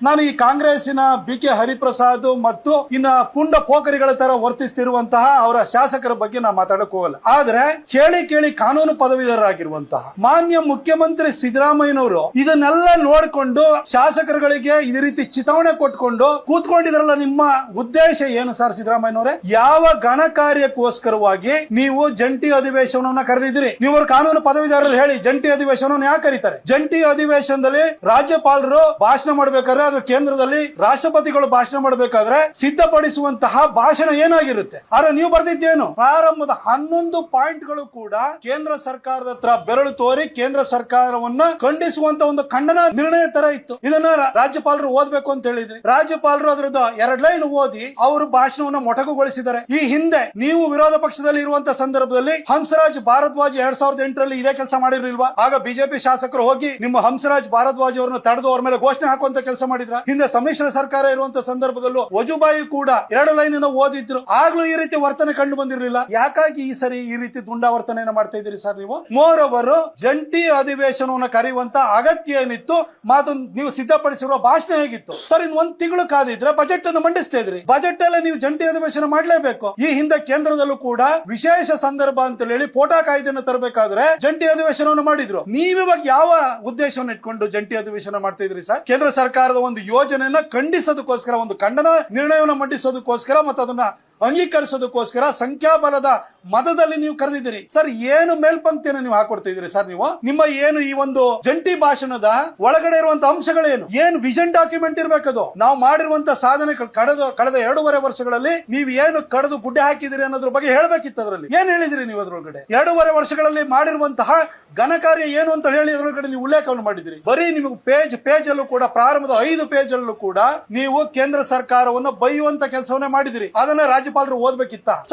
ನಾನು ಈ ಕಾಂಗ್ರೆಸ್ಸಿನ BK ಹರಿಪ್ರಸಾದ್ ಮತ್ತು ಇನ್ನ ಪುಂಡ ಪೋಖರಿಗಳ ತರ ವರ್ತಿಸ್ತಿರುವಂತಹ ಅವರ ಶಾಸಕರ ಬಗ್ಗೆ ನಾವು ಮಾತಾಡಕ್ ಹೋಗಲ್ಲ. ಆದ್ರೆ ಕೇಳಿ ಕಾನೂನು ಪದವೀಧರರಾಗಿರುವಂತಹ ಮಾನ್ಯ ಮುಖ್ಯಮಂತ್ರಿ ಸಿದ್ದರಾಮಯ್ಯನವರು ಇದನ್ನೆಲ್ಲ ನೋಡಿಕೊಂಡು ಶಾಸಕರುಗಳಿಗೆ ಇದೇ ರೀತಿ ಚಿತಾವಣೆ ಕೊಟ್ಕೊಂಡು ಕೂತ್ಕೊಂಡಿದ್ರಲ್ಲ, ನಿಮ್ಮ ಉದ್ದೇಶ ಏನು ಸರ್ ಸಿದ್ದರಾಮಯ್ಯನವರೇ? ಯಾವ ಘನ ಕಾರ್ಯಕ್ಕೋಸ್ಕರವಾಗಿ ನೀವು ಜಂಟಿ ಅಧಿವೇಶನವನ್ನ ಕರೆದಿದ್ದೀರಿ? ನೀವು ಕಾನೂನು ಪದವೀಧರರು ಹೇಳಿ, ಜಂಟಿ ಅಧಿವೇಶನವನ್ನು ಯಾಕೆ ಕರೀತಾರೆ? ಜಂಟಿ ಅಧಿವೇಶನದಲ್ಲಿ ರಾಜ್ಯಪಾಲರು ಭಾಷಣ ಮಾಡಬೇಕಾದ್ರೆ, ಅದು ಕೇಂದ್ರದಲ್ಲಿ ರಾಷ್ಟ್ರಪತಿಗಳು ಭಾಷಣ ಮಾಡಬೇಕಾದ್ರೆ ಸಿದ್ಧಪಡಿಸುವಂತಹ ಭಾಷಣ ಏನಾಗಿರುತ್ತೆ? ಆದ್ರೆ ನೀವು ಬರ್ದಿದ್ದೇನು? ಪ್ರಾರಂಭದ 11 ಪಾಯಿಂಟ್ಗಳು ಕೂಡ ಕೇಂದ್ರ ಸರ್ಕಾರದ ಹತ್ರ ಬೆರಳು ತೋರಿ ಕೇಂದ್ರ ಸರ್ಕಾರವನ್ನ ಖಂಡಿಸುವಂತ ಒಂದು ಖಂಡನ ನಿರ್ಣಯ ತರ ಇತ್ತು. ಇದನ್ನ ರಾಜ್ಯಪಾಲರು ಓದ್ಬೇಕು ಅಂತ ಹೇಳಿದ್ರಿ. ರಾಜ್ಯಪಾಲರು ಅದರದ್ದು 2 ಲೈನ್ ಓದಿ ಅವರು ಭಾಷಣವನ್ನ ಮೊಟಕುಗೊಳಿಸಿದ್ದಾರೆ. ಈ ಹಿಂದೆ ನೀವು ವಿರೋಧ ಪಕ್ಷದಲ್ಲಿ ಇರುವಂತ ಸಂದರ್ಭದಲ್ಲಿ ಹಂಸರಾಜ್ ಭಾರದ್ವಾಜ್ 2008ರಲ್ಲಿ ಇದೇ ಕೆಲಸ ಮಾಡಿರ್ಲಿಲ್ವಾ? ಆಗ ಬಿಜೆಪಿ ಶಾಸಕರು ಹೋಗಿ ನಿಮ್ಮ ಹಂಸರಾಜ್ ಭಾರದ್ವಾಜ್ ಅವರನ್ನು ತಡೆದು ಅವ್ರ ಮೇಲೆ ಘೋಷಣೆ ಹಾಕುವಂತ ಕೆಲಸ ಮಾಡಿದ್ರ? ಹಿಂದೆ ಸಮ್ಮಿಶ್ರ ಸರ್ಕಾರ ಇರುವಂತ ಸಂದರ್ಭದಲ್ಲೂ ವಜುಬಾಯಿ ಕೂಡ 2 ಲೈನ್ ಓದಿದ್ರು. ಆಗ್ಲೂ ಈ ರೀತಿ ವರ್ತನೆ ಕಂಡು ಬಂದಿರಲಿಲ್ಲ. ಯಾಕಾಗಿ ಈ ಸರಿ ಈ ರೀತಿ ದುಂಡಾವರ್ತನೆಯನ್ನು ಮಾಡ್ತಾ ಇದ್ದೀರಿ ಸರ್ ನೀವು? ಮೋರ್ ಓವರ್ ಜಂಟಿ ಅಧಿವೇಶನವನ್ನು ಕರೆಯುವಂತ ಅಗತ್ಯ ಏನಿತ್ತು? ಮಾತು ನೀವು ಸಿದ್ಧಪಡಿಸಿರುವ ಭಾಷಣ ಹೇಗಿತ್ತು ಸರ್? ಇನ್ 1 ತಿಂಗಳು ಕಾದಿದ್ರೆ ಬಜೆಟ್ ಅನ್ನು ಮಂಡಿಸ್ತಾ ಇದ್ರಿ. ಬಜೆಟ್ ಅಲ್ಲೇ ನೀವು ಜಂಟಿ ಅಧಿವೇಶನ ಮಾಡಲೇಬೇಕು. ಈ ಹಿಂದೆ ಕೇಂದ್ರದಲ್ಲೂ ಕೂಡ ವಿಶೇಷ ಸಂದರ್ಭ ಅಂತ ಹೇಳಿ ಪೋಟಾ ಕಾಯ್ದೆಯನ್ನು ತರಬೇಕಾದ್ರೆ ಜಂಟಿ ಅಧಿವೇಶನವನ್ನು ಮಾಡಿದ್ರು. ನೀವಿವಾಗ ಯಾವ ಉದ್ದೇಶವನ್ನು ಇಟ್ಕೊಂಡು ಜಂಟಿ ಅಧಿವೇಶನ ಮಾಡ್ತಾ ಇದ್ರಿ ಸರ್? ಕೇಂದ್ರ ಸರ್ಕಾರದ ಒಂದು ಯೋಜನೆಯನ್ನ ಖಂಡಿಸೋದಕ್ಕೋಸ್ಕರ, ಒಂದು ಖಂಡನ ನಿರ್ಣಯವನ್ನು ಮಂಡಿಸೋದಕ್ಕೋಸ್ಕರ ಮತ್ತು ಅದನ್ನ ಅಂಗೀಕರಿಸೋದಕ್ಕೋಸ್ಕರ ಸಂಖ್ಯಾಬಲದ ಮತದಲ್ಲಿ ನೀವು ಕರೆದಿದ್ದೀರಿ ಸರ್. ಏನು ಮೇಲ್ಪಂಕ್ತಿಯನ್ನು ನೀವು ಹಾಕೊಡ್ತಾ ಇದ್ದೀರಿ ಸರ್ ನೀವು? ನಿಮ್ಮ ಏನು ಈ ಒಂದು ಜಂಟಿ ಭಾಷಣದ ಒಳಗಡೆ ಇರುವಂತ ಅಂಶಗಳೇನು? ಏನು ವಿಷನ್ ಡಾಕ್ಯುಮೆಂಟ್ ಇರ್ಬೇಕದು? ನಾವು ಮಾಡಿರುವಂತ ಸಾಧನೆ ಕಳೆದ 2.5 ವರ್ಷಗಳಲ್ಲಿ ನೀವು ಏನು ಕಳೆದು ಗುಡ್ಡೆ ಹಾಕಿದಿರಿ ಅನ್ನೋದ್ರ ಬಗ್ಗೆ ಹೇಳ್ಬೇಕಿತ್ತು. ಅದರಲ್ಲಿ ಏನ್ ಹೇಳಿದಿರಿ ನೀವು? ಅದ್ರೊಳಗಡೆ 2.5 ವರ್ಷಗಳಲ್ಲಿ ಮಾಡಿರುವಂತಹ ಘನ ಕಾರ್ಯ ಏನು ಅಂತ ಹೇಳಿ ಅದರೊಳಗಡೆ ನೀವು ಉಲ್ಲೇಖವನ್ನು ಮಾಡಿದಿರಿ. ಬರೀ ನಿಮಗೆ ಪೇಜ್ ಅಲ್ಲೂ ಕೂಡ, ಪ್ರಾರಂಭದ 5 ಪೇಜ್ ಅಲ್ಲೂ ಕೂಡ ನೀವು ಕೇಂದ್ರ ಸರ್ಕಾರವನ್ನು ಬೈಯುವಂತ ಕೆಲಸವನ್ನೇ ಮಾಡಿದಿರಿ. ಅದನ್ನ ರಾಜ್ಯಪಾಲರು ಓದ್ಬೇಕಿತ್ತ?